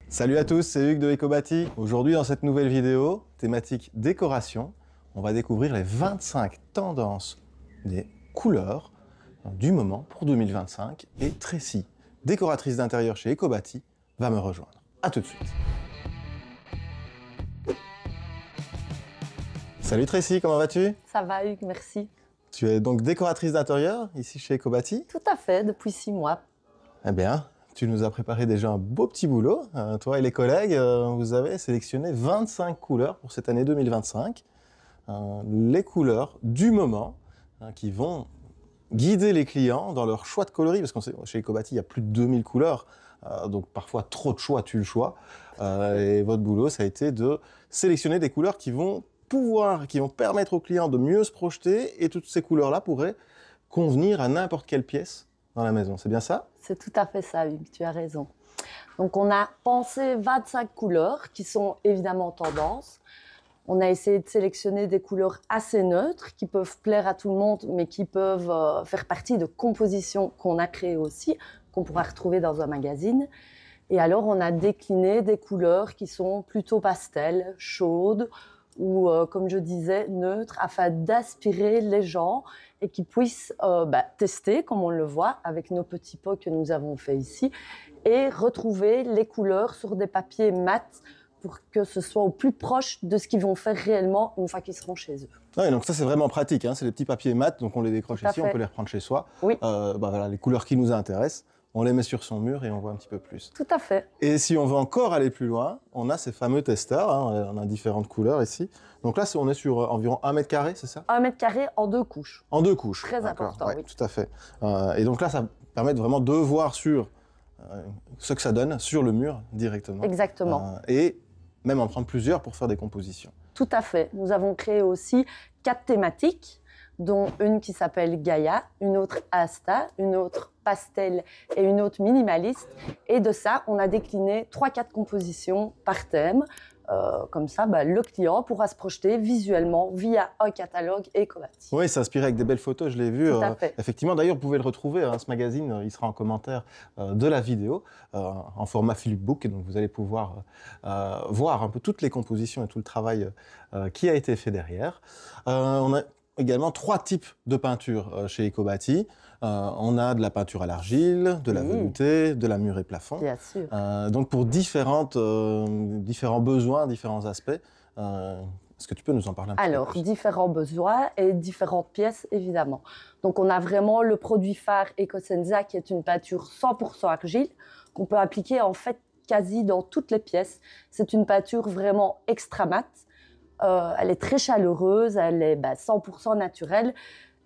Salut à tous, c'est Hugues de Ecobati. Aujourd'hui, dans cette nouvelle vidéo, thématique décoration, on va découvrir les 25 tendances des couleurs du moment pour 2025. Et Tracy, décoratrice d'intérieur chez Ecobati, va me rejoindre. A tout de suite. Salut Tracy, comment vas-tu? Ça va Hugues, merci. Tu es donc décoratrice d'intérieur ici chez Ecobati? Tout à fait, depuis 6 mois. Eh bien, tu nous as préparé déjà un beau petit boulot. Toi et les collègues, vous avez sélectionné 25 couleurs pour cette année 2025. Les couleurs du moment qui vont guider les clients dans leur choix de coloris, parce que chez Ecobati, il y a plus de 2000 couleurs, donc parfois trop de choix tue le choix. Et votre boulot, ça a été de sélectionner des couleurs qui vont permettre aux clients de mieux se projeter, et toutes ces couleurs-là pourraient convenir à n'importe quelle pièce dans la maison. C'est bien ça? C'est tout à fait ça, Hugues, tu as raison. Donc on a pensé 25 couleurs qui sont évidemment tendance. On a essayé de sélectionner des couleurs assez neutres qui peuvent plaire à tout le monde, mais qui peuvent faire partie de compositions qu'on a créées aussi, qu'on pourra retrouver dans un magazine. Et alors on a décliné des couleurs qui sont plutôt pastel, chaudes, ou comme je disais, neutres, afin d'aspirer les gens et qu'ils puissent tester, comme on le voit, avec nos petits pots que nous avons fait ici, et retrouver les couleurs sur des papiers mat pour que ce soit au plus proche de ce qu'ils vont faire réellement une fois qu'ils seront chez eux. Oui, donc ça c'est vraiment pratique, hein. C'est les petits papiers mat, donc on les décroche ici, on peut les reprendre chez soi. Oui. Voilà, les couleurs qui nous intéressent, on les met sur son mur et on voit un petit peu plus. Tout à fait. Et si on veut encore aller plus loin, on a ces fameux testeurs, hein, on a différentes couleurs ici. Donc là, on est sur environ 1 mètre carré, c'est ça? 1 mètre carré en 2 couches. En 2 couches. Très important, oui. Tout à fait. Et donc là, ça permet vraiment de voir sur ce que ça donne sur le mur directement. Exactement. Et même en prendre plusieurs pour faire des compositions. Tout à fait. Nous avons créé aussi 4 thématiques, dont une qui s'appelle Gaïa, une autre Asta, une autre Pastel et une autre Minimaliste. Et de ça, on a décliné 3-4 compositions par thème. Comme ça, le client pourra se projeter visuellement via un catalogue Ecobati. Oui, c'est inspiré avec des belles photos, je l'ai vu. Tout à fait. Effectivement, d'ailleurs, vous pouvez le retrouver, hein, ce magazine, il sera en commentaire de la vidéo, en format Flipbook, et donc vous allez pouvoir voir un peu toutes les compositions et tout le travail qui a été fait derrière. On a également 3 types de peinture chez Ecobati. On a de la peinture à l'argile, de la veloutée, de la murée plafond. Bien sûr. Donc pour différents besoins, différents aspects. Est-ce que tu peux nous en parler un petit peu Alors, plus? différents besoins et différentes pièces, évidemment. Donc, on a vraiment le produit phare Ecosenza, qui est une peinture 100% argile, qu'on peut appliquer en fait quasi dans toutes les pièces. C'est une peinture vraiment extra mat. Elle est très chaleureuse, elle est 100% naturelle.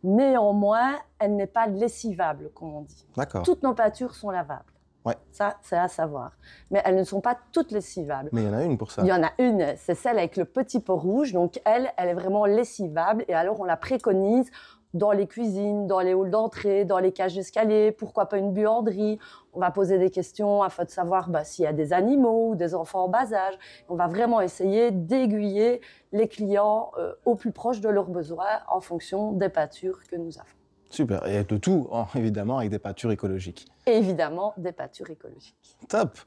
Néanmoins, elle n'est pas lessivable, comme on dit. D'accord. Toutes nos peintures sont lavables. Ouais. Ça, c'est à savoir. Mais elles ne sont pas toutes lessivables. Mais il y en a une pour ça. Il y en a une, c'est celle avec le petit pot rouge. Donc, elle est vraiment lessivable. Et alors, on la préconise dans les cuisines, dans les halls d'entrée, dans les cages d'escalier. Pourquoi pas une buanderie? On va poser des questions afin de savoir s'il y a des animaux ou des enfants en bas âge. On va vraiment essayer d'aiguiller les clients au plus proche de leurs besoins en fonction des peintures que nous avons. Super, et de tout, évidemment, avec des peintures écologiques. Et évidemment, des peintures écologiques. Top.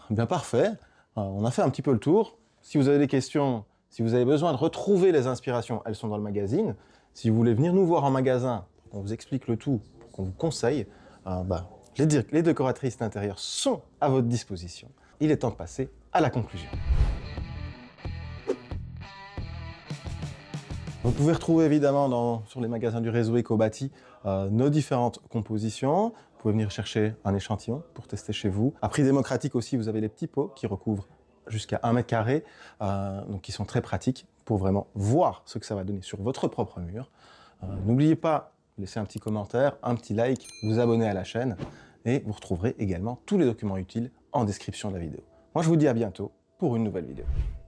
Bien parfait. On a fait un petit peu le tour. Si vous avez des questions, si vous avez besoin de retrouver les inspirations, elles sont dans le magazine. Si vous voulez venir nous voir en magasin, qu'on vous explique le tout, qu'on vous conseille, les décoratrices d'intérieur sont à votre disposition. Il est temps de passer à la conclusion. Vous pouvez retrouver évidemment sur les magasins du réseau Ecobati nos différentes compositions. Vous pouvez venir chercher un échantillon pour tester chez vous. À prix démocratique aussi, vous avez les petits pots qui recouvrent jusqu'à 1 mètre carré, donc qui sont très pratiques pour vraiment voir ce que ça va donner sur votre propre mur. N'oubliez pas de laisser un petit commentaire, un petit like, vous abonner à la chaîne, et vous retrouverez également tous les documents utiles en description de la vidéo. Moi, je vous dis à bientôt pour une nouvelle vidéo.